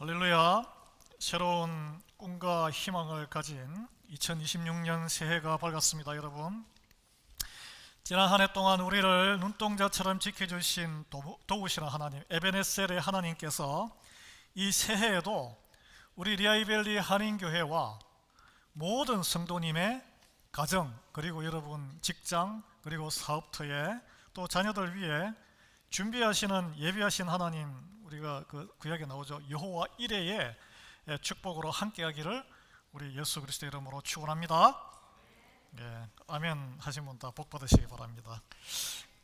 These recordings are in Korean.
할렐루야. 새로운 꿈과 희망을 가진 2026년 새해가 밝았습니다. 여러분, 지난 한 해 동안 우리를 눈동자처럼 지켜주신 도우시는 하나님, 에베네셀의 하나님께서 이 새해에도 우리 리아이밸리 한인교회와 모든 성도님의 가정, 그리고 여러분 직장, 그리고 사업터에 또 자녀들 위해 준비하시는 예비하신 하나님, 우리가 그 구약에 나오죠. 여호와 이레의 축복으로 함께하기를 우리 예수 그리스도 이름으로 축원합니다. 예, 아멘 하신 분 다 복 받으시기 바랍니다.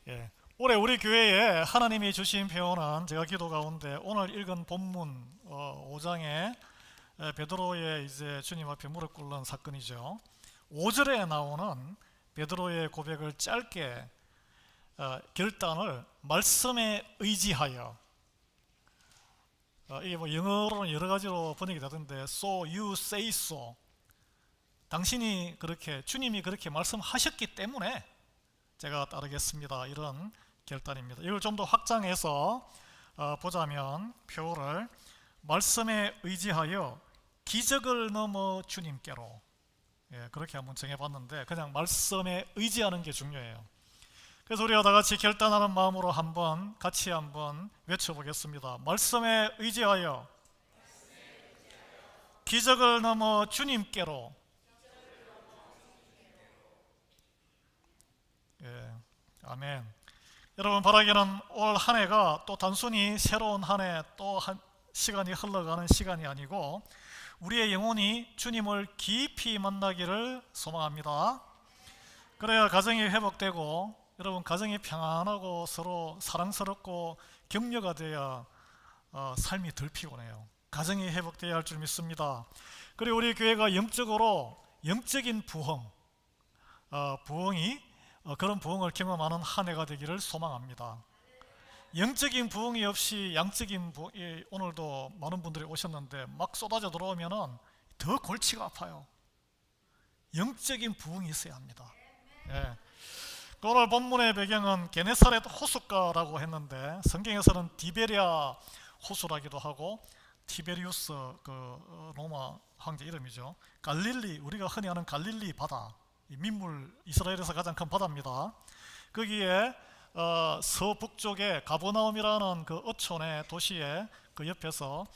예, 올해 우리 교회에 하나님이 주신 표현은 제가 기도 가운데 오늘 읽은 본문 5장에 베드로의 이제 주님 앞에 무릎 꿇는 사건이죠. 5절에 나오는 베드로의 고백을 짧게 결단을 말씀에 의지하여, 이게 뭐 영어로는 여러 가지로 번역이 되던데 So you say so, 당신이 그렇게, 주님이 그렇게 말씀하셨기 때문에 제가 따르겠습니다, 이런 결단입니다. 이걸 좀 더 확장해서 보자면 표를 말씀에 의지하여 기적을 넘어 주님께로, 그렇게 한번 정해봤는데 그냥 말씀에 의지하는 게 중요해요. 그래서 우리가 다 같이 결단하는 마음으로 같이 한번 외쳐보겠습니다. 말씀에 의지하여 기적을 넘어 주님께로. 아멘. 여러분, 바라기는 올 한 해가 또 단순히 새로운 한 해, 또 한 시간이 흘러가는 시간이 아니고 우리의 영혼이 주님을 깊이 만나기를 소망합니다. 그래야 가정이 회복되고 여러분 가정이 평안하고 서로 사랑스럽고 격려가 돼야 삶이 덜 피곤해요. 가정이 회복되어야 할 줄 믿습니다. 그리고 우리 교회가 영적으로 영적인 부흥이 그런 부흥을 경험하는 한 해가 되기를 소망합니다. 영적인 부흥이 없이 양적인 부흥이, 오늘도 많은 분들이 오셨는데 막 쏟아져 들어오면은 더 골치가 아파요. 영적인 부흥이 있어야 합니다. 예. 오늘 본문의 배경은 게네사렛 호숫가라고 했는데 성경에서는 디베리아 호수라기도 하고 티베리우스 그 로마 황제 이름이죠. 갈릴리, 우리가 흔히 아는 갈릴리 바다, 민물, 이스라엘에서 가장 큰 바다입니다. 거기에 서북쪽에 가버나움이라는 그 어촌의 도시의 그 옆에서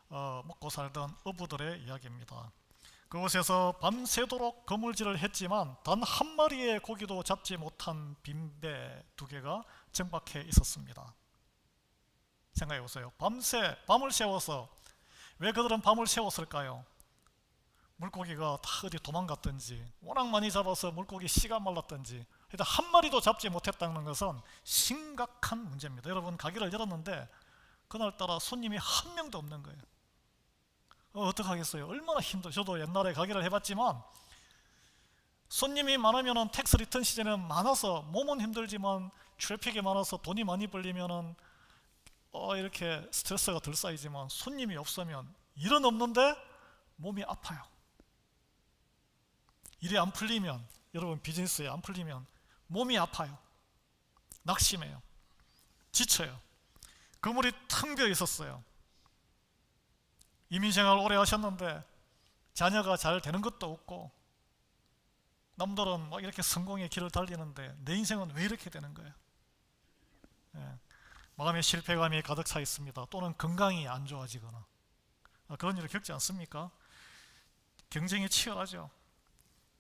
먹고 살던 어부들의 이야기입니다. 그곳에서 밤새도록 그물질을 했지만 단 한 마리의 고기도 잡지 못한 빈배 2개가 정박해 있었습니다. 생각해 보세요. 밤을 새워서, 왜 그들은 밤을 새웠을까요? 물고기가 다 어디 도망갔든지 워낙 많이 잡아서 물고기 씨가 말랐든지 일단 한 마리도 잡지 못했다는 것은 심각한 문제입니다. 여러분, 가게를 열었는데 그날따라 손님이 한 명도 없는 거예요. 어떡하겠어요? 얼마나 힘들어요. 저도 옛날에 가게를 해봤지만 손님이 많으면 텍스 리턴 시즌에는 많아서 몸은 힘들지만 트래픽이 많아서 돈이 많이 벌리면은 이렇게 스트레스가 덜 쌓이지만 손님이 없으면 일은 없는데 몸이 아파요. 일이 안 풀리면, 여러분 비즈니스에 안 풀리면 몸이 아파요. 낙심해요. 지쳐요. 그물이 텅 비어 있었어요. 이민생활 오래 하셨는데 자녀가 잘 되는 것도 없고 남들은 막 이렇게 성공의 길을 달리는데 내 인생은 왜 이렇게 되는 거예요? 마음의 실패감이 가득 차 있습니다. 또는 건강이 안 좋아지거나 그런 일을 겪지 않습니까? 경쟁이 치열하죠.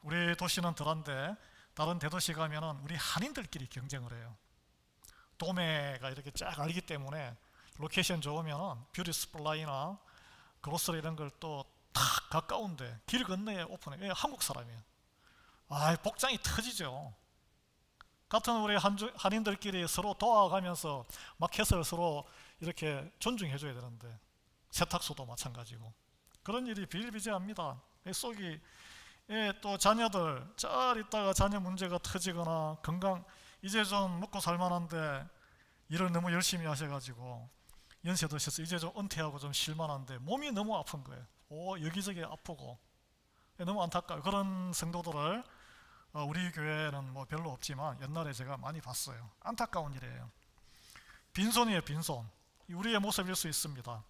우리 도시는 덜한데 다른 대도시 가면은 우리 한인들끼리 경쟁을 해요. 도매가 이렇게 쫙 알기 때문에 로케이션 좋으면은 뷰티 스플라이나 그로서리 이런 걸 또 탁 가까운데 길 건너에 오픈해. 한국 사람이에요. 복장이 터지죠. 같은 우리 한인들끼리 서로 도와가면서 마켓을 서로 이렇게 존중해 줘야 되는데 세탁소도 마찬가지고 그런 일이 비일비재합니다. 속이, 또 자녀들 잘 있다가 자녀 문제가 터지거나 건강, 이제 좀 먹고 살만한데 일을 너무 열심히 하셔가지고 연세 드셔서 이제 좀 은퇴하고 좀 쉴만한데 몸이 너무 아픈 거예요. 여기저기 아프고 너무 안타까워요. 그런 성도들을 우리 교회는 뭐 별로 없지만 옛날에 제가 많이 봤어요. 안타까운 일이에요. 빈손이에요, 빈손. 우리의 모습일 수 있습니다.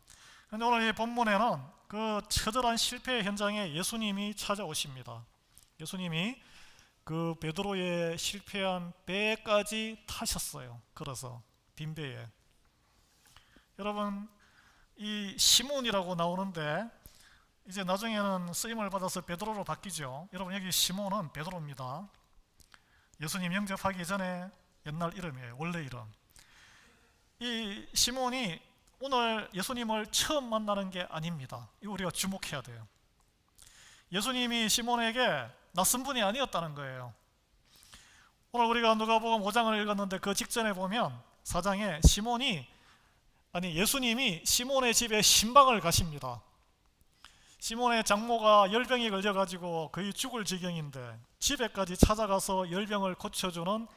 근데 오늘 이 본문에는 그 처절한 실패 현장에 예수님이 찾아오십니다. 예수님이 그 베드로의 실패한 배까지 타셨어요. 걸어서 빈 배에. 여러분, 이 시몬이라고 나오는데 이제 나중에는 쓰임을 받아서 베드로로 바뀌죠. 여러분, 여기 시몬은 베드로입니다. 예수님 영접하기 전에 옛날 이름이에요. 원래 이름. 이 시몬이 오늘 예수님을 처음 만나는 게 아닙니다. 이거 우리가 주목해야 돼요. 예수님이 시몬에게 낯선 분이 아니었다는 거예요. 오늘 우리가 누가복음 5장을 읽었는데 그 직전에 보면 4장에 예수님이 시몬의 집에 신방을 가십니다. 시몬의 장모가 열병이 걸려가지고 거의 죽을 지경인데 집에까지 찾아가서 열병을 고쳐주는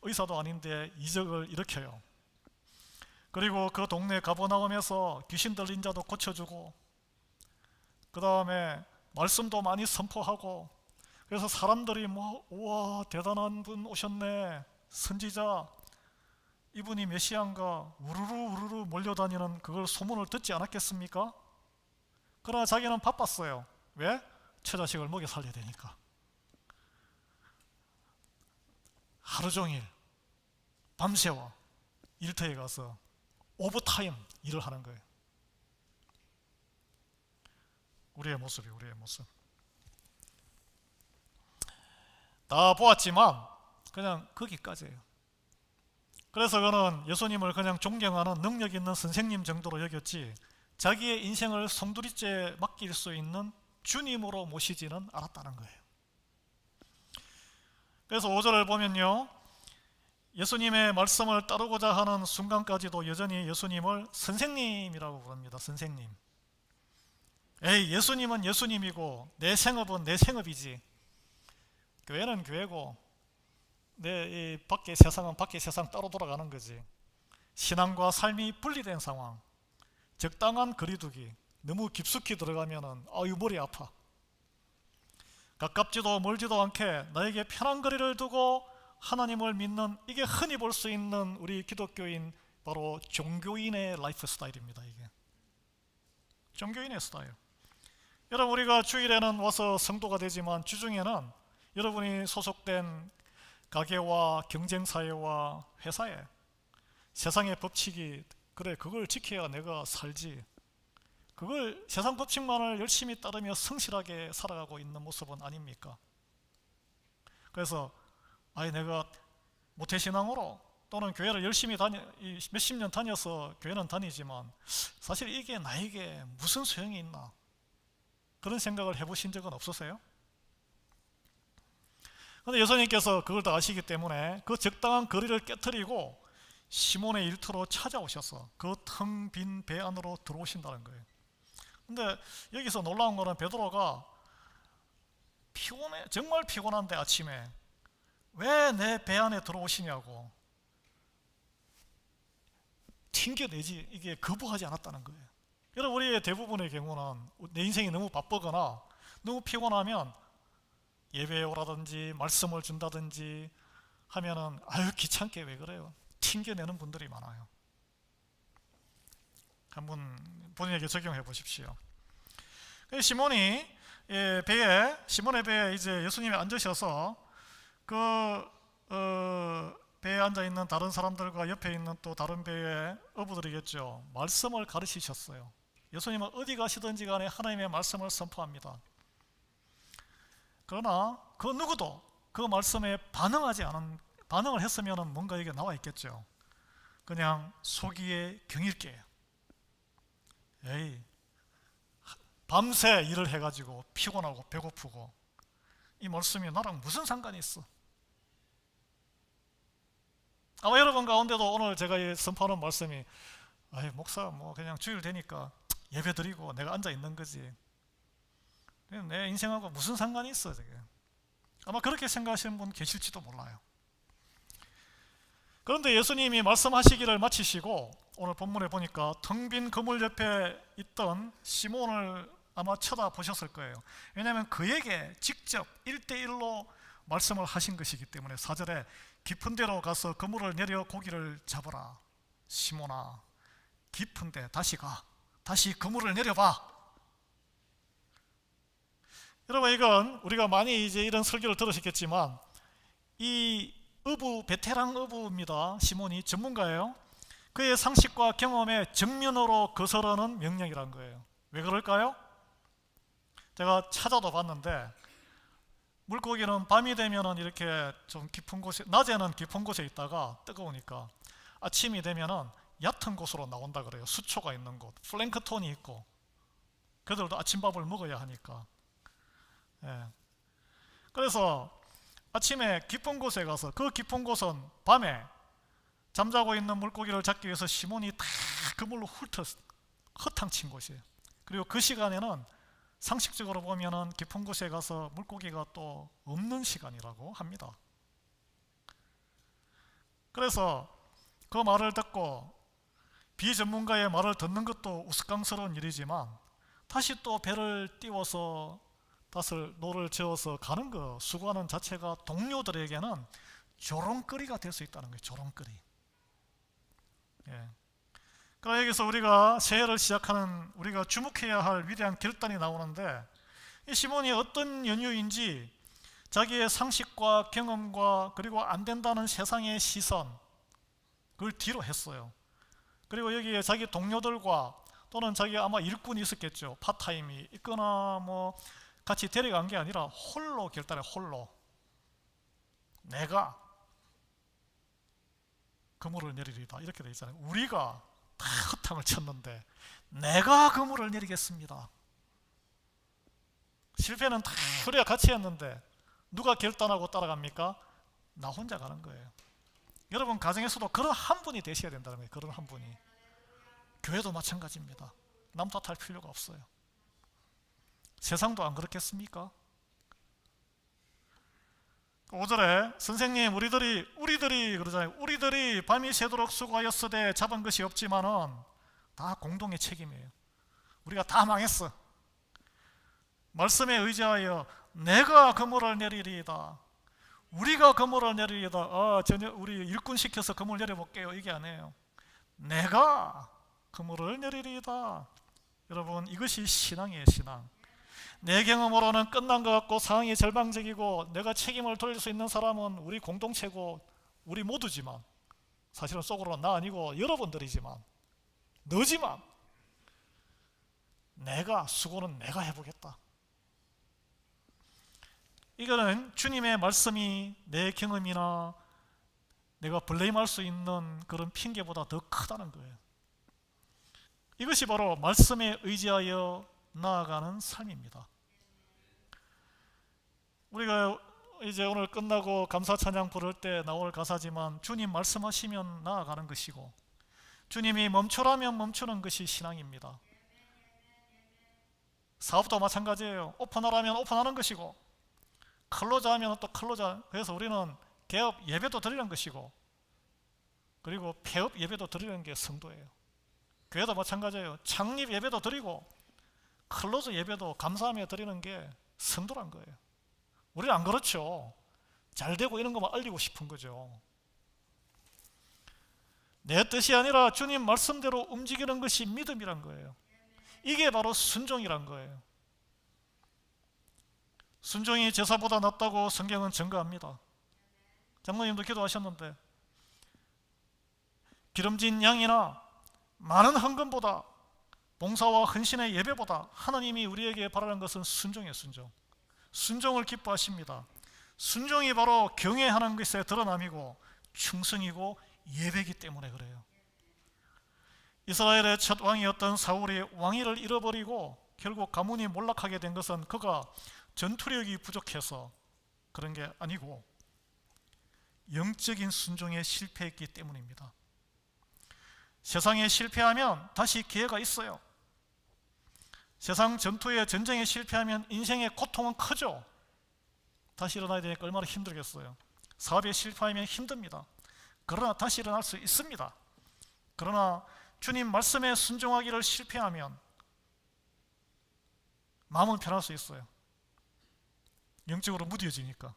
의사도 아닌데 이적을 일으켜요. 그리고 그 동네 가버나움에서 귀신 들린 자도 고쳐주고, 그 다음에 말씀도 많이 선포하고, 그래서 사람들이 우와 대단한 분 오셨네, 선지자, 이분이 메시아인가 우르르 몰려다니는 그걸 소문을 듣지 않았겠습니까? 그러나 자기는 바빴어요. 왜? 처자식을 먹여 살려야 되니까. 하루 종일 밤새워 일터에 가서 오버타임 일을 하는 거예요. 우리의 모습. 다 보았지만 그냥 거기까지예요. 그래서 그는 예수님을 그냥 존경하는 능력 있는 선생님 정도로 여겼지 자기의 인생을 송두리째 맡길 수 있는 주님으로 모시지는 않았다는 거예요. 그래서 5절을 보면요, 예수님의 말씀을 따르고자 하는 순간까지도 여전히 예수님을 선생님이라고 부릅니다. 선생님. 에이, 예수님은 예수님이고 내 생업은 내 생업이지, 교회는 교회고 내 밖의 세상은 밖의 세상 따로 돌아가는 거지. 신앙과 삶이 분리된 상황, 적당한 거리두기, 너무 깊숙이 들어가면은 아유 머리 아파. 가깝지도 멀지도 않게 나에게 편한 거리를 두고 하나님을 믿는, 이게 흔히 볼 수 있는 우리 기독교인, 바로 종교인의 라이프 스타일입니다. 이게 종교인의 스타일. 여러분, 우리가 주일에는 와서 성도가 되지만 주중에는 여러분이 소속된 가게와 경쟁사회와 회사에 세상의 법칙이, 그래 그걸 지켜야 내가 살지, 그걸 세상 법칙만을 열심히 따르며 성실하게 살아가고 있는 모습은 아닙니까? 그래서 내가 모태신앙으로 또는 교회를 열심히 몇십 년 다녀서 교회는 다니지만 사실 이게 나에게 무슨 소용이 있나, 그런 생각을 해보신 적은 없으세요? 그런데 예수님께서 그걸 다 아시기 때문에 그 적당한 거리를 깨트리고 시몬의 일터로 찾아오셔서 그 텅 빈 배 안으로 들어오신다는 거예요. 근데 여기서 놀라운 거는 베드로가 피곤해, 정말 피곤한데 아침에 왜 내 배 안에 들어오시냐고 튕겨내지, 이게 거부하지 않았다는 거예요. 여러분, 우리의 대부분의 경우는 내 인생이 너무 바쁘거나 너무 피곤하면 예배에 오라든지 말씀을 준다든지 하면은 아유 귀찮게 왜 그래요, 튕겨내는 분들이 많아요. 한번 본인에게 적용해 보십시오. 시몬의 배에 이제 예수님이 앉으셔서 배에 앉아 있는 다른 사람들과 옆에 있는 또 다른 배의 어부들이겠죠, 말씀을 가르치셨어요. 예수님은 어디 가시든지 간에 하나님의 말씀을 선포합니다. 그러나 그 누구도 그 말씀에 반응을 했으면 뭔가 이게 나와 있겠죠. 그냥 속이에 경일게, 에이 밤새 일을 해가지고 피곤하고 배고프고 이 말씀이 나랑 무슨 상관이 있어. 아마 여러분 가운데도 오늘 제가 선포하는 말씀이 목사 그냥 주일 되니까 예배 드리고 내가 앉아 있는 거지, 내 인생하고 무슨 상관이 있어 저게. 아마 그렇게 생각하시는 분 계실지도 몰라요. 그런데 예수님이 말씀하시기를 마치시고 오늘 본문에 보니까 텅 빈 그물 옆에 있던 시몬을 아마 쳐다보셨을 거예요. 왜냐하면 그에게 직접 1대1로 말씀을 하신 것이기 때문에 4절에 깊은 데로 가서 그물을 내려 고기를 잡아라. 시몬아, 깊은 데 다시 가. 다시 그물을 내려봐. 여러분, 이건 우리가 많이 이제 이런 설교를 들으셨겠지만 이 어부, 베테랑 어부입니다. 시몬이 전문가예요. 그의 상식과 경험에 정면으로 거스르는 명령이란 거예요. 왜 그럴까요? 제가 찾아도 봤는데 물고기는 밤이 되면은 이렇게 좀 깊은 곳에, 낮에는 깊은 곳에 있다가 뜨거우니까 아침이 되면은 얕은 곳으로 나온다 그래요. 수초가 있는 곳, 플랭크톤이 있고, 그들도 아침밥을 먹어야 하니까. 예. 그래서 아침에 깊은 곳에 가서, 그 깊은 곳은 밤에 잠자고 있는 물고기를 잡기 위해서 시몬이 다 그물로 허탕친 곳이에요. 그리고 그 시간에는 상식적으로 보면은 깊은 곳에 가서 물고기가 또 없는 시간이라고 합니다. 그래서 그 말을 듣고 비전문가의 말을 듣는 것도 우스꽝스러운 일이지만 다시 또 배를 띄워서 노를 저어서 가는 거, 수고하는 자체가 동료들에게는 조롱거리가 될 수 있다는 거예요. 조롱거리. 예. 그러니까 여기서 우리가 새해를 시작하는, 우리가 주목해야 할 위대한 결단이 나오는데, 이 시몬이 어떤 연유인지 자기의 상식과 경험과 그리고 안 된다는 세상의 시선, 그걸 뒤로 했어요. 그리고 여기에 자기 동료들과 또는 자기 아마 일꾼이 있었겠죠. 파타임이 있거나 뭐 같이 데려간 게 아니라 홀로 결단해. 홀로 내가 그물을 내리리다 이렇게 되어 있잖아요. 우리가 다 허탕을 쳤는데 내가 그물을 내리겠습니다. 실패는 다 우리가 같이 했는데 누가 결단하고 따라갑니까? 나 혼자 가는 거예요. 여러분 가정에서도 그런 한 분이 되셔야 된다는 거예요. 그런 한 분이. 교회도 마찬가지입니다. 남 탓할 필요가 없어요. 세상도 안 그렇겠습니까? 5절에 선생님, 우리들이 그러잖아요. 우리들이 밤이 새도록 수고하였으되 잡은 것이 없지만은 다 공동의 책임이에요. 우리가 다 망했어. 말씀에 의지하여 내가 그물을 내리리이다. 우리가 그물을 내리리이다. 우리 일꾼 시켜서 그물 내려볼게요. 이게 아니에요. 내가 그물을 내리리이다. 여러분, 이것이 신앙이에요. 신앙. 내 경험으로는 끝난 것 같고 상황이 절망적이고 내가 책임을 돌릴 수 있는 사람은 우리 공동체고 우리 모두지만, 사실은 속으로는 나 아니고 여러분들이지만, 너지만 수고는 내가 해보겠다. 이거는 주님의 말씀이 내 경험이나 내가 블레임할 수 있는 그런 핑계보다 더 크다는 거예요. 이것이 바로 말씀에 의지하여 나아가는 삶입니다. 우리가 이제 오늘 끝나고 감사 찬양 부를 때 나올 가사지만 주님 말씀하시면 나아가는 것이고 주님이 멈추라면 멈추는 것이 신앙입니다. 사업도 마찬가지예요. 오픈하라면 오픈하는 것이고 클로저 하면 또 클로저. 그래서 우리는 개업 예배도 드리는 것이고 그리고 폐업 예배도 드리는 게 성도예요. 교회도 마찬가지예요. 창립 예배도 드리고 클로즈 예배도 감사하며 드리는 게 성도란 거예요. 우리는 안 그렇죠. 잘 되고 이런 것만 알리고 싶은 거죠. 내 뜻이 아니라 주님 말씀대로 움직이는 것이 믿음이란 거예요. 이게 바로 순종이란 거예요. 순종이 제사보다 낫다고 성경은 증거합니다. 장로님도 기도하셨는데 기름진 양이나 많은 헌금보다 봉사와 헌신의 예배보다 하나님이 우리에게 바라는 것은 순종이에요. 순종을 기뻐하십니다. 순종이 바로 경외하는 것의 드러남이고 충성이고 예배이기 때문에 그래요. 이스라엘의 첫 왕이었던 사울이 왕위를 잃어버리고 결국 가문이 몰락하게 된 것은 그가 전투력이 부족해서 그런 게 아니고 영적인 순종에 실패했기 때문입니다. 세상에 실패하면 다시 기회가 있어요. 세상 전투에 전쟁에 실패하면 인생의 고통은 크죠. 다시 일어나야 되니까 얼마나 힘들겠어요. 사업에 실패하면 힘듭니다. 그러나 다시 일어날 수 있습니다. 그러나 주님 말씀에 순종하기를 실패하면 마음은 편할 수 있어요. 영적으로 무뎌지니까.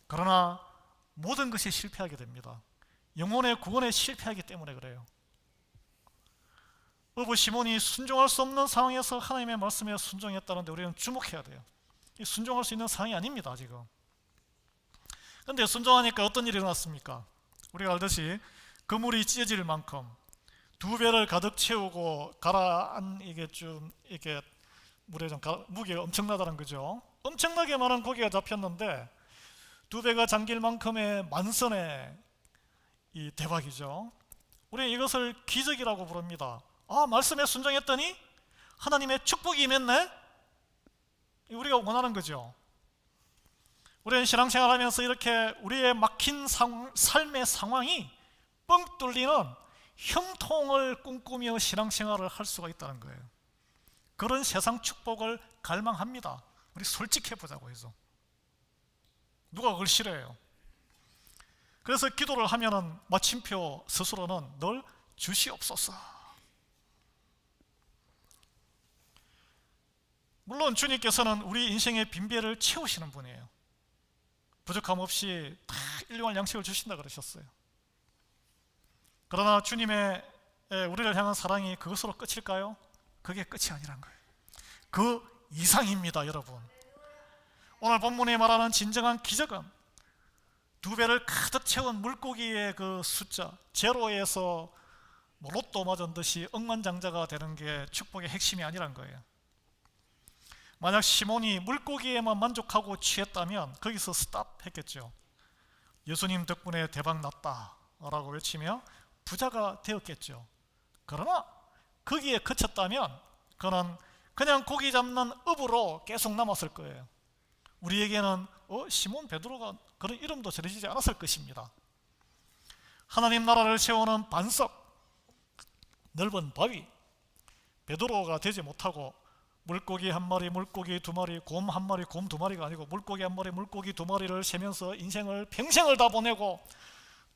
그러나 모든 것이 실패하게 됩니다. 영혼의 구원에 실패하기 때문에 그래요. 어부 시몬이 순종할 수 없는 상황에서 하나님의 말씀에 순종했다는데 우리는 주목해야 돼요. 순종할 수 있는 상황이 아닙니다 지금. 그런데 순종하니까 어떤 일이 일어났습니까? 우리가 알듯이 그물이 찢어질 만큼 두 배를 가득 채우고 이게 좀 이렇게 물에 좀 무게가 엄청나다는 거죠. 엄청나게 많은 고기가 잡혔는데 두 배가 잠길 만큼의 만선의 이 대박이죠. 우리는 이것을 기적이라고 부릅니다. 말씀에 순종했더니 하나님의 축복이 임했네? 우리가 원하는 거죠. 우리는 신앙생활하면서 이렇게 우리의 막힌 삶의 상황이 뻥 뚫리는 형통을 꿈꾸며 신앙생활을 할 수가 있다는 거예요. 그런 세상 축복을 갈망합니다. 우리 솔직해 보자고 해서. 누가 그걸 싫어해요? 그래서 기도를 하면은 마침표 스스로는 늘 주시옵소서. 물론 주님께서는 우리 인생의 빈배를 채우시는 분이에요. 부족함 없이 다 일용할 양식을 주신다 그러셨어요. 그러나 주님의 우리를 향한 사랑이 그것으로 끝일까요? 그게 끝이 아니란 거예요. 그 이상입니다 여러분. 오늘 본문에 말하는 진정한 기적은 두 배를 가득 채운 물고기의 그 숫자, 제로에서 로또 맞은 듯이 억만장자가 되는 게 축복의 핵심이 아니란 거예요. 만약 시몬이 물고기에만 만족하고 취했다면 거기서 스탑 했겠죠. 예수님 덕분에 대박 났다 라고 외치며 부자가 되었겠죠. 그러나 거기에 그쳤다면 그는 그냥 고기 잡는 업으로 계속 남았을 거예요. 우리에게는 시몬 베드로가 그런 이름도 전해지지 않았을 것입니다. 하나님 나라를 세우는 반석, 넓은 바위, 베드로가 되지 못하고 물고기 한 마리, 물고기 두 마리, 곰 한 마리, 곰 두 마리가 아니고 물고기 한 마리, 물고기 두 마리를 세면서 인생을 평생을 다 보내고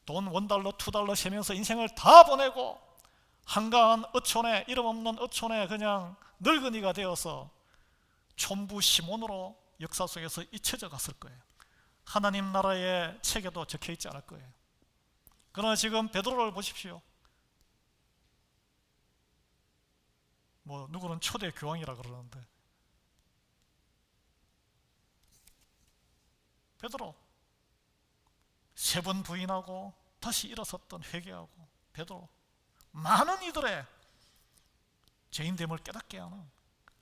돈 $1, $2 세면서 인생을 다 보내고 한가한 어촌에, 이름 없는 어촌에 그냥 늙은이가 되어서 촌부 시몬으로 역사 속에서 잊혀져 갔을 거예요. 하나님 나라의 책에도 적혀 있지 않을 거예요. 그러나 지금 베드로를 보십시오. 누구는 초대 교황이라 그러는데 베드로 3번 부인하고 다시 일어섰던 회개하고 베드로 많은 이들의 죄인됨을 깨닫게 하는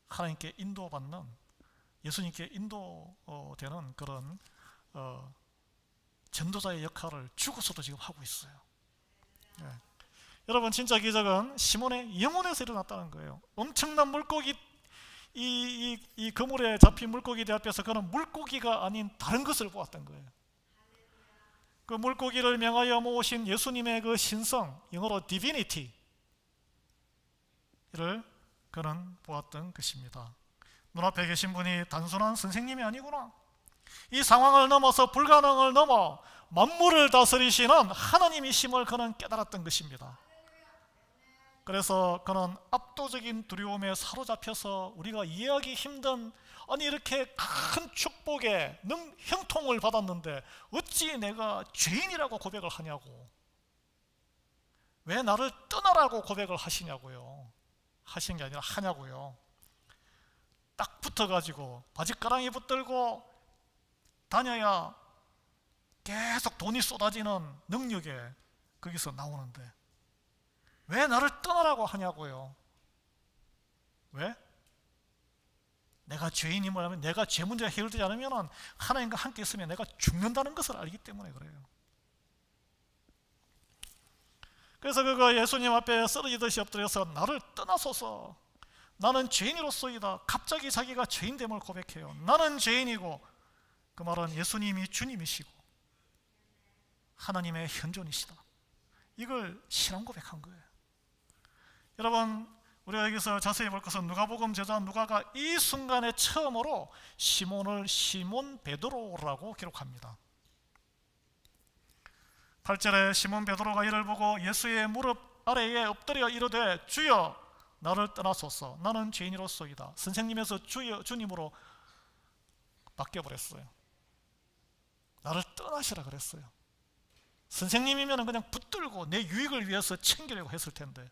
하나님께 인도받는 예수님께 인도되는 그런 전도자의 역할을 죽어서도 지금 하고 있어요. 네. 여러분 진짜 기적은 시몬의 영혼에서 일어났다는 거예요. 엄청난 물고기 이 그물에 잡힌 물고기들 앞에서 그는 물고기가 아닌 다른 것을 보았던 거예요. 그 물고기를 명하여 모으신 예수님의 그 신성, 영어로 divinity를 그는 보았던 것입니다. 눈앞에 계신 분이 단순한 선생님이 아니구나. 이 상황을 넘어서 불가능을 넘어 만물을 다스리시는 하나님이심을 그는 깨달았던 것입니다. 그래서 그는 압도적인 두려움에 사로잡혀서 우리가 이해하기 힘든 이렇게 큰 축복의 형통을 받았는데 어찌 내가 죄인이라고 고백을 하냐고, 왜 나를 떠나라고 고백을 하시냐고요. 하신 게 아니라 하냐고요. 딱 붙어가지고 바짓가랑이 붙들고 다녀야 계속 돈이 쏟아지는 능력에 거기서 나오는데 왜 나를 떠나라고 하냐고요. 왜? 내가 죄인임을 하면, 내가 죄 문제가 해결되지 않으면 하나님과 함께 있으면 내가 죽는다는 것을 알기 때문에 그래요. 그래서 그가 예수님 앞에 쓰러지듯이 엎드려서 나를 떠나소서, 나는 죄인으로서이다. 갑자기 자기가 죄인됨을 고백해요. 나는 죄인이고, 그 말은 예수님이 주님이시고 하나님의 현존이시다. 이걸 신앙 고백한 거예요. 여러분, 우리가 여기서 자세히 볼 것은 누가복음 제자 누가가 이 순간에 처음으로 시몬을 시몬 베드로라고 기록합니다. 8절에 시몬 베드로가 이를 보고 예수의 무릎 아래에 엎드려 이르되 주여 나를 떠나소서, 나는 죄인이로소이다. 선생님에서 주님으로 바뀌어버렸어요. 나를 떠나시라 그랬어요. 선생님이면 그냥 붙들고 내 유익을 위해서 챙기려고 했을 텐데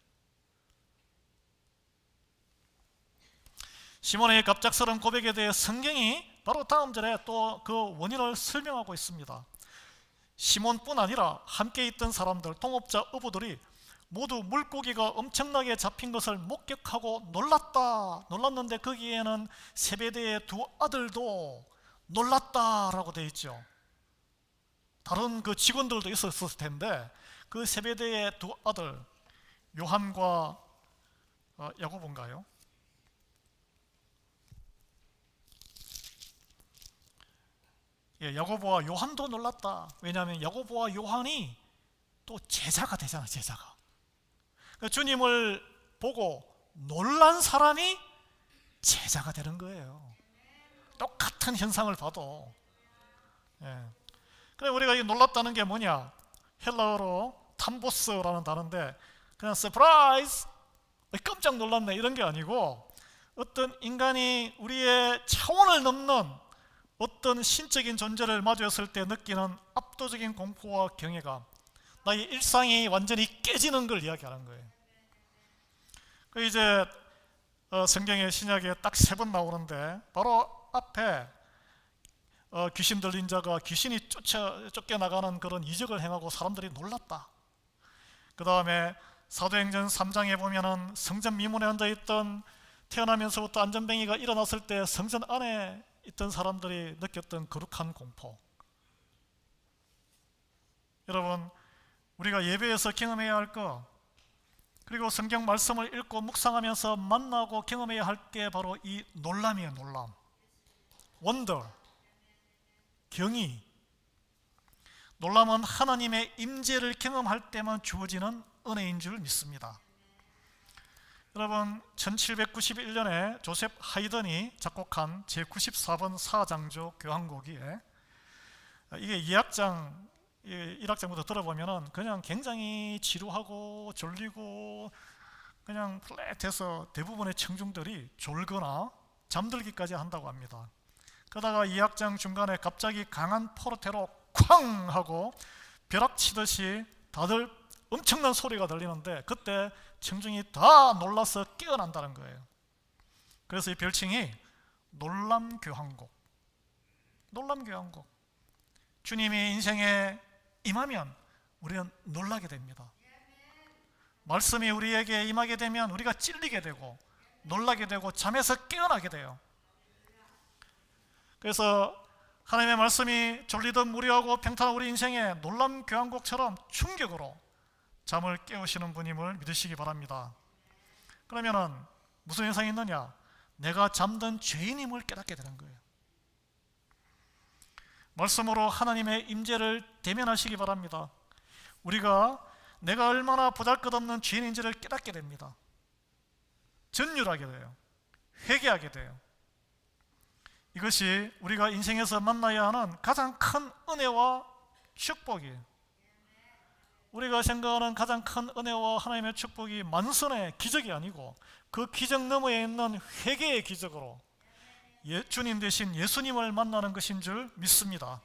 시몬의 갑작스러운 고백에 대해 성경이 바로 다음 절에 또 그 원인을 설명하고 있습니다. 시몬뿐 아니라 함께 있던 사람들, 동업자 어부들이 모두 물고기가 엄청나게 잡힌 것을 목격하고 놀랐는데 거기에는 세베대의 두 아들도 놀랐다라고 되어 있죠. 다른 그 직원들도 있었을 텐데 그 세베대의 두 아들 요한과 야고보인가요? 예, 야고보와 요한도 놀랐다. 왜냐하면 야고보와 요한이 또 제자가 되잖아, 제자가. 그러니까 주님을 보고 놀란 사람이 제자가 되는 거예요. 똑같은 현상을 봐도. 예. 그래, 우리가 이 놀랐다는 게 뭐냐? 헬라어로 탐보스라는 단어인데 그냥 서프라이즈, 깜짝 놀랐네 이런 게 아니고 어떤 인간이 우리의 차원을 넘는 어떤 신적인 존재를 마주했을 때 느끼는 압도적인 공포와 경외감, 나의 일상이 완전히 깨지는 걸 이야기하는 거예요. 그 이제 성경의 신약에 딱 3번 나오는데 바로 앞에 귀신 들린 자가 귀신이 쫓겨나가는 그런 이적을 행하고 사람들이 놀랐다. 그 다음에 사도행전 3장에 보면은 성전 미문에 앉아있던 태어나면서부터 안전뱅이가 일어났을 때 성전 안에 있던 사람들이 느꼈던 거룩한 공포. 여러분, 우리가 예배에서 경험해야 할 것, 그리고 성경 말씀을 읽고 묵상하면서 만나고 경험해야 할 게 바로 이 놀람이에요. 놀람, 원더, 경이. 놀람은 하나님의 임재를 경험할 때만 주어지는 은혜인 줄 믿습니다. 여러분, 1791년에 조셉 하이든이 작곡한 제94번 사장조 교향곡이에 이게 1악장부터 들어보면 그냥 굉장히 지루하고 졸리고 그냥 플랫해서 대부분의 청중들이 졸거나 잠들기까지 한다고 합니다. 그러다가 2악장 중간에 갑자기 강한 포르테로 쾅 하고 벼락치듯이 다들 엄청난 소리가 들리는데 그때 청중이 다 놀라서 깨어난다는 거예요. 그래서 이 별칭이 놀람교향곡. 놀람교향곡. 주님이 인생에 임하면 우리는 놀라게 됩니다. 말씀이 우리에게 임하게 되면 우리가 찔리게 되고 놀라게 되고 잠에서 깨어나게 돼요. 그래서 하나님의 말씀이 졸리던 무료하고 평탄한 우리 인생에 놀람교향곡처럼 충격으로 잠을 깨우시는 분임을 믿으시기 바랍니다. 그러면은 무슨 현상이 있느냐? 내가 잠든 죄인임을 깨닫게 되는 거예요. 말씀으로 하나님의 임재를 대면하시기 바랍니다. 우리가 내가 얼마나 보잘것없는 죄인인지를 깨닫게 됩니다. 전율하게 돼요. 회개하게 돼요. 이것이 우리가 인생에서 만나야 하는 가장 큰 은혜와 축복이에요. 우리가 생각하는 가장 큰 은혜와 하나님의 축복이 만선의 기적이 아니고 그 기적 너머에 있는 회개의 기적으로 주님 대신 예수님을 만나는 것인 줄 믿습니다.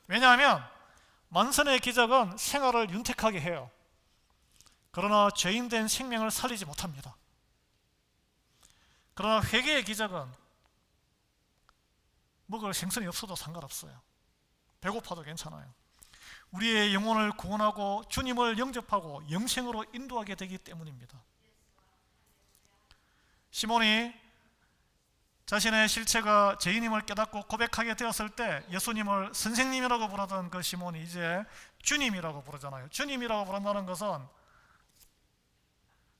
왜냐하면 만선의 기적은 생활을 윤택하게 해요. 그러나 죄인된 생명을 살리지 못합니다. 그러나 회개의 기적은 먹을 생선이 없어도 상관없어요. 배고파도 괜찮아요. 우리의 영혼을 구원하고 주님을 영접하고 영생으로 인도하게 되기 때문입니다. 시몬이 자신의 실체가 죄인임을 깨닫고 고백하게 되었을 때 예수님을 선생님이라고 부르던 그 시몬이 이제 주님이라고 부르잖아요. 주님이라고 부른다는 것은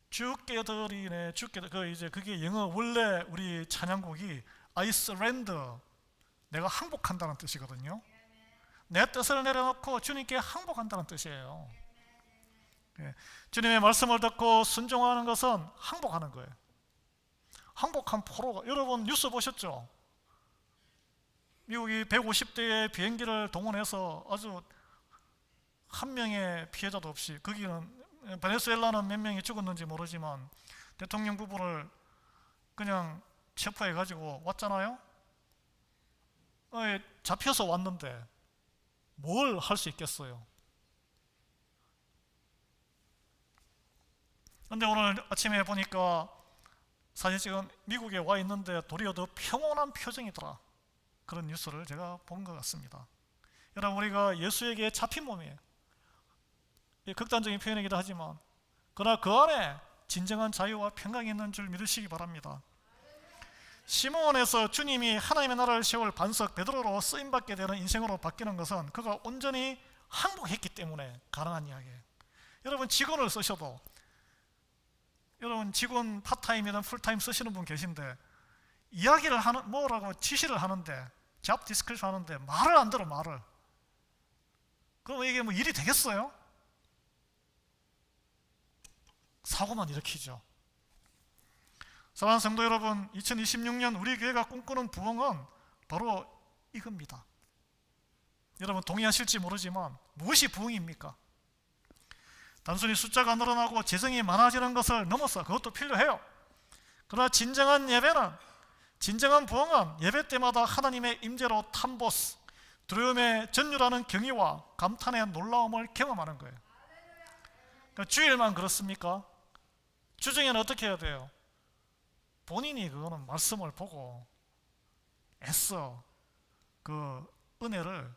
주께 드리네, 주께 그게 영어 원래 우리 찬양곡이 I surrender, 내가 항복한다는 뜻이거든요. 내 뜻을 내려놓고 주님께 항복한다는 뜻이에요. 주님의 말씀을 듣고 순종하는 것은 항복하는 거예요. 항복한 포로가, 여러분 뉴스 보셨죠? 미국이 150대의 비행기를 동원해서 아주 한 명의 피해자도 없이, 거기는 베네수엘라는 몇 명이 죽었는지 모르지만 대통령 부부를 그냥 체포해 가지고 왔잖아요. 잡혀서 왔는데 뭘 할 수 있겠어요? 근데 오늘 아침에 보니까 사진 찍은 미국에 와 있는데 도리어 더 평온한 표정이더라. 그런 뉴스를 제가 본 것 같습니다. 여러분, 우리가 예수에게 잡힌 몸이에요. 극단적인 표현이기도 하지만 그러나 그 안에 진정한 자유와 평강이 있는 줄 믿으시기 바랍니다. 시몬에서 주님이 하나님의 나라를 세울 반석 베드로로 쓰임받게 되는 인생으로 바뀌는 것은 그가 온전히 항복했기 때문에 가능한 이야기예요. 여러분, 직원을 쓰셔도, 여러분 직원 파트타임이든 풀타임 쓰시는 분 계신데 이야기를 하는, 뭐라고 지시를 하는데, 잡 디스크립션 하는데 말을 안 들어, 말을. 그럼 이게 뭐 일이 되겠어요? 사고만 일으키죠. 사랑하는 성도 여러분, 2026년 우리 교회가 꿈꾸는 부흥은 바로 이겁니다. 여러분 동의하실지 모르지만 무엇이 부흥입니까? 단순히 숫자가 늘어나고 재정이 많아지는 것을 넘어서 그것도 필요해요. 그러나 진정한 예배는, 진정한 부흥은 예배 때마다 하나님의 임재로 탐보스, 두려움에 전율하는 경외와 감탄의 놀라움을 경험하는 거예요. 그러니까 주일만 그렇습니까? 주중에는 어떻게 해야 돼요? 본인이 그거는 말씀을 보고 애써 그 은혜를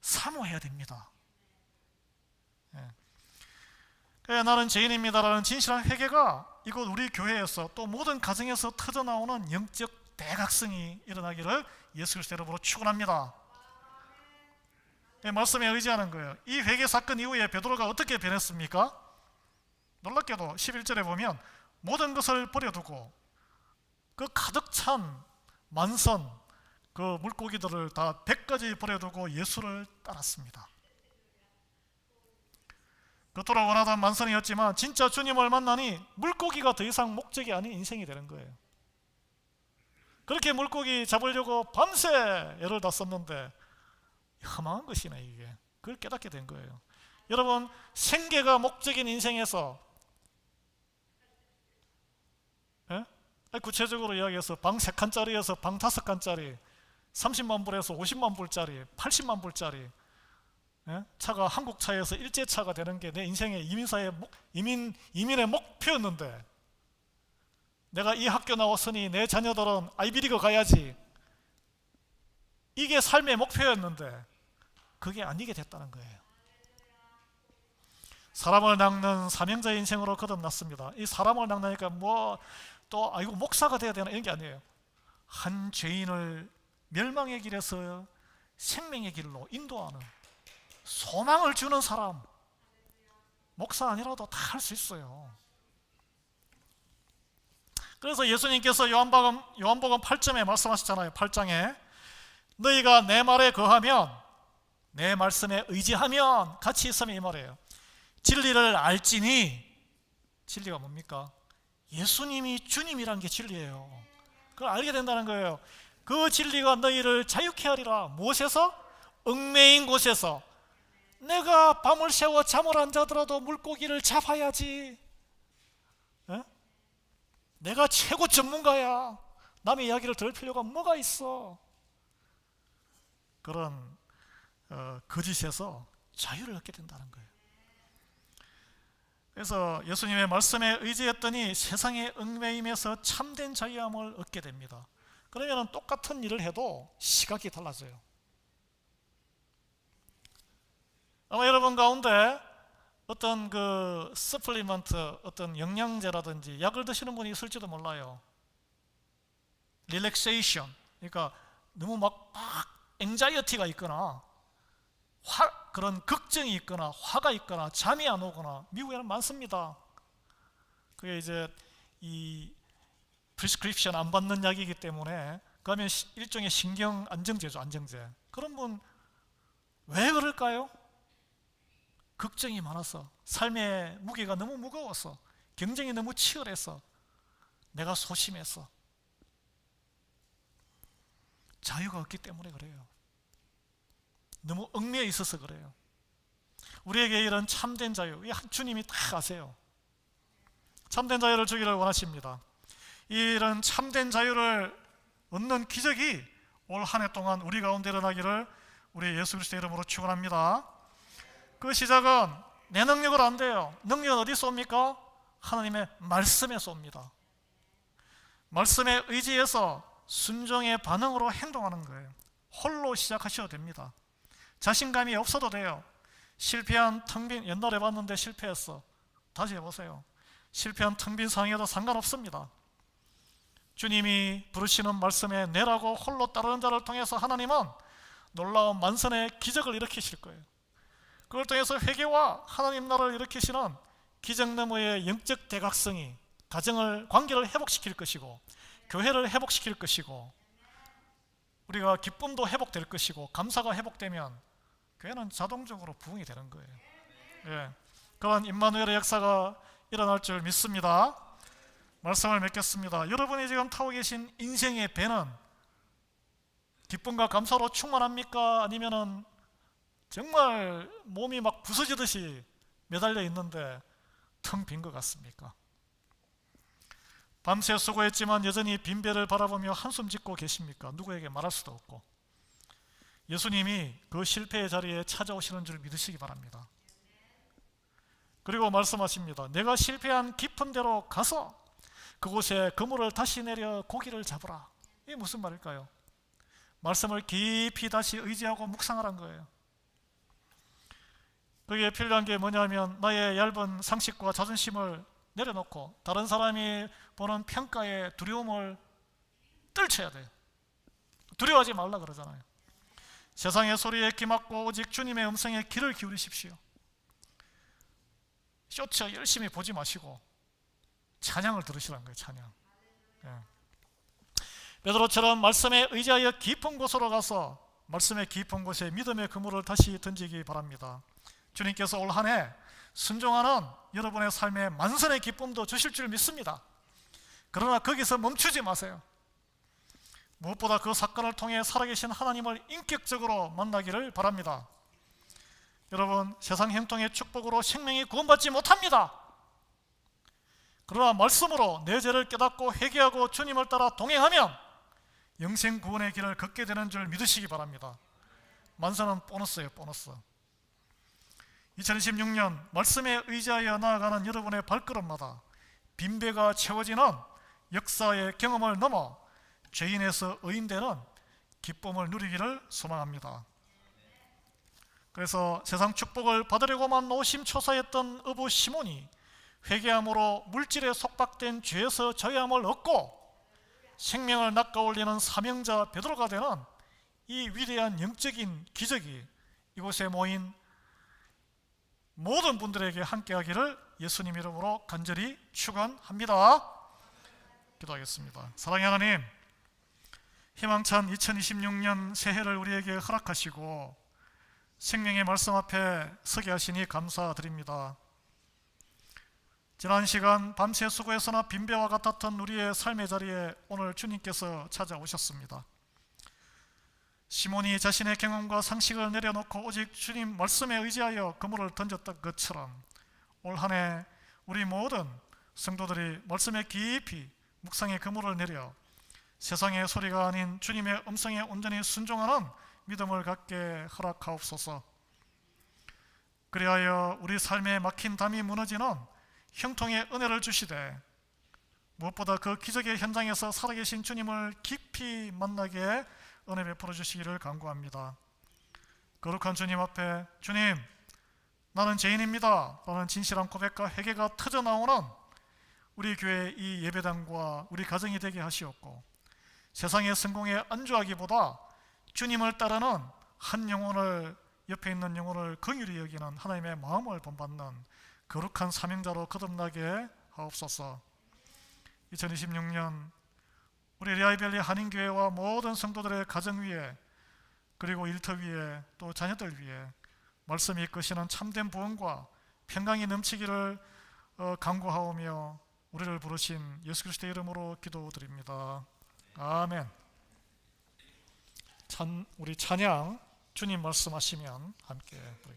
사모해야 됩니다. 예. 나는 죄인입니다라는 진실한 회개가 이곳 우리 교회에서 또 모든 가정에서 터져나오는 영적 대각성이 일어나기를 예수 그리스도 이름으로 축원합니다. 예, 말씀에 의지하는 거예요. 이 회개 사건 이후에 베드로가 어떻게 변했습니까? 놀랍게도 11절에 보면 모든 것을 버려두고 그 가득 찬 만선 그 물고기들을 다 100가지 버려두고 예수를 따랐습니다. 그토록 원하던 만선이었지만 진짜 주님을 만나니 물고기가 더 이상 목적이 아닌 인생이 되는 거예요. 그렇게 물고기 잡으려고 밤새 애를 다 썼는데 험한 것이네 이게. 그걸 깨닫게 된 거예요. 여러분, 생계가 목적인 인생에서, 예? 구체적으로 이야기해서 방 3칸짜리에서 방 5칸짜리, 30만 불에서 50만 불짜리, 80만 불짜리, 예? 차가 한국차에서 일제차가 되는 게 내 인생의 이민의 목표였는데, 내가 이 학교 나왔으니 내 자녀들은 아이비리그 가야지, 이게 삶의 목표였는데 그게 아니게 됐다는 거예요. 사람을 낚는 사명자의 인생으로 거듭났습니다. 이 사람을 낚나니까 뭐 또 이거 목사가 돼야 되나 이런 게 아니에요. 한 죄인을 멸망의 길에서 생명의 길로 인도하는, 소망을 주는 사람. 목사 아니라도 다 할 수 있어요. 그래서 예수님께서 요한복음 8점에 말씀하셨잖아요. 8장에 너희가 내 말에 거하면, 내 말씀에 의지하면, 같이 있으면 이 말이에요. 진리를 알지니, 진리가 뭡니까? 예수님이 주님이라는 게 진리예요. 그걸 알게 된다는 거예요. 그 진리가 너희를 자유케 하리라. 무엇에서? 얽매인 곳에서. 내가 밤을 새워 잠을 안 자더라도 물고기를 잡아야지. 에? 내가 최고 전문가야. 남의 이야기를 들을 필요가 뭐가 있어? 그런 거짓에서 자유를 얻게 된다는 거예요. 그래서 예수님의 말씀에 의지했더니 세상의 얽매임에서 참된 자유함을 얻게 됩니다. 그러면 똑같은 일을 해도 시각이 달라져요. 아마 여러분 가운데 어떤 그 서플리먼트, 어떤 영양제라든지 약을 드시는 분이 있을지도 몰라요. 릴렉세이션, 그러니까 너무 막 앵자이어티가 있거나 그런 걱정이 있거나 화가 있거나 잠이 안 오거나, 미국에는 많습니다. 그게 이제 이 프리스크립션 안 받는 약이기 때문에 그러면 일종의 신경 안정제죠, 안정제. 그런 분 왜 그럴까요? 걱정이 많아서, 삶의 무게가 너무 무거워서, 경쟁이 너무 치열해서, 내가 소심해서, 자유가 없기 때문에 그래요. 너무 얽매여 있어서 그래요. 우리에게 이런 참된 자유, 주님이 다 아세요. 참된 자유를 주기를 원하십니다. 이런 참된 자유를 얻는 기적이 올 한 해 동안 우리 가운데 일어나기를 우리 예수 그리스도 이름으로 축원합니다. 그 시작은 내 능력으로 안 돼요. 능력은 어디서 옵니까? 하나님의 말씀에서 옵니다. 말씀에 의지해서 순종의 반응으로 행동하는 거예요. 홀로 시작하셔도 됩니다. 자신감이 없어도 돼요. 실패한 텅빈, 옛날에 봤는데 실패했어. 다시 해보세요. 실패한 텅빈 상황에도 상관없습니다. 주님이 부르시는 말씀에 내라고 홀로 따르는 자를 통해서 하나님은 놀라운 만선의 기적을 일으키실 거예요. 그걸 통해서 회개와 하나님 나라를 일으키시는 기적 너머의 영적 대각성이 가정을, 관계를 회복시킬 것이고, 교회를 회복시킬 것이고, 우리가 기쁨도 회복될 것이고, 감사가 회복되면 교회는 자동적으로 부흥이 되는 거예요. 예. 그런 임마누엘의 역사가 일어날 줄 믿습니다. 말씀을 맺겠습니다. 여러분이 지금 타고 계신 인생의 배는 기쁨과 감사로 충만합니까? 아니면은 정말 몸이 막 부서지듯이 매달려 있는데 텅 빈 것 같습니까? 밤새 수고했지만 여전히 빈 배를 바라보며 한숨 짓고 계십니까? 누구에게 말할 수도 없고. 예수님이 그 실패의 자리에 찾아오시는 줄 믿으시기 바랍니다. 그리고 말씀하십니다. 내가 실패한 깊은 데로 가서 그곳에 그물을 다시 내려 고기를 잡으라. 이게 무슨 말일까요? 말씀을 깊이 다시 의지하고 묵상하란 거예요. 그게 필요한 게 뭐냐면 나의 얇은 상식과 자존심을 내려놓고 다른 사람이 보는 평가에 두려움을 떨쳐야 돼요. 두려워하지 말라 그러잖아요. 세상의 소리에 귀막고 오직 주님의 음성에 귀를 기울이십시오. 쇼츠 열심히 보지 마시고 찬양을 들으시라는 거예요. 찬양. 예. 베드로처럼 말씀에 의지하여 깊은 곳으로 가서 말씀의 깊은 곳에 믿음의 그물을 다시 던지기 바랍니다. 주님께서 올 한 해 순종하는 여러분의 삶에 만선의 기쁨도 주실 줄 믿습니다. 그러나 거기서 멈추지 마세요. 무엇보다 그 사건을 통해 살아계신 하나님을 인격적으로 만나기를 바랍니다. 여러분, 세상 형통의 축복으로 생명이 구원받지 못합니다. 그러나 말씀으로 내 죄를 깨닫고 회개하고 주님을 따라 동행하면 영생 구원의 길을 걷게 되는 줄 믿으시기 바랍니다. 만선은 보너스예요. 보너스. 2026년 말씀에 의지하여 나아가는 여러분의 발걸음마다 빈배가 채워지는 역사의 경험을 넘어 죄인에서 의인되는 기쁨을 누리기를 소망합니다. 그래서 세상 축복을 받으려고만 노심초사했던 어부 시몬이 회개함으로 물질에 속박된 죄에서 자유함을 얻고 생명을 낚아올리는 사명자 베드로가 되는 이 위대한 영적인 기적이 이곳에 모인 모든 분들에게 함께하기를 예수님 이름으로 간절히 축원합니다. 기도하겠습니다. 사랑의 하나님, 희망찬 2026년 새해를 우리에게 허락하시고 생명의 말씀 앞에 서게 하시니 감사드립니다. 지난 시간 밤새 수고해서나 빈배와 같았던 우리의 삶의 자리에 오늘 주님께서 찾아오셨습니다. 시몬이 자신의 경험과 상식을 내려놓고 오직 주님 말씀에 의지하여 그물을 던졌던 것처럼 올 한 해 우리 모든 성도들이 말씀에 깊이 묵상의 그물을 내려 세상의 소리가 아닌 주님의 음성에 온전히 순종하는 믿음을 갖게 허락하옵소서. 그리하여 우리 삶에 막힌 담이 무너지는 형통의 은혜를 주시되 무엇보다 그 기적의 현장에서 살아계신 주님을 깊이 만나게 은혜 베풀어 주시기를 간구합니다. 거룩한 주님 앞에 주님, 나는 죄인입니다 라는 진실한 고백과 회개가 터져나오는 우리 교회의 이 예배당과 우리 가정이 되게 하시옵고 세상의 성공에 안주하기보다 주님을 따르는 한 영혼을, 옆에 있는 영혼을 긍휼히 여기는 하나님의 마음을 본받는 거룩한 사명자로 거듭나게 하옵소서. 2026년 우리 리아이밸리 한인교회와 모든 성도들의 가정 위에 그리고 일터 위에 또 자녀들 위에 말씀이 이끄시는 참된 부흥과 평강이 넘치기를 간구하오며 우리를 부르신 예수 그리스도의 이름으로 기도드립니다. 아멘. 우리 찬양 주님 말씀하시면 함께 부르겠습니다.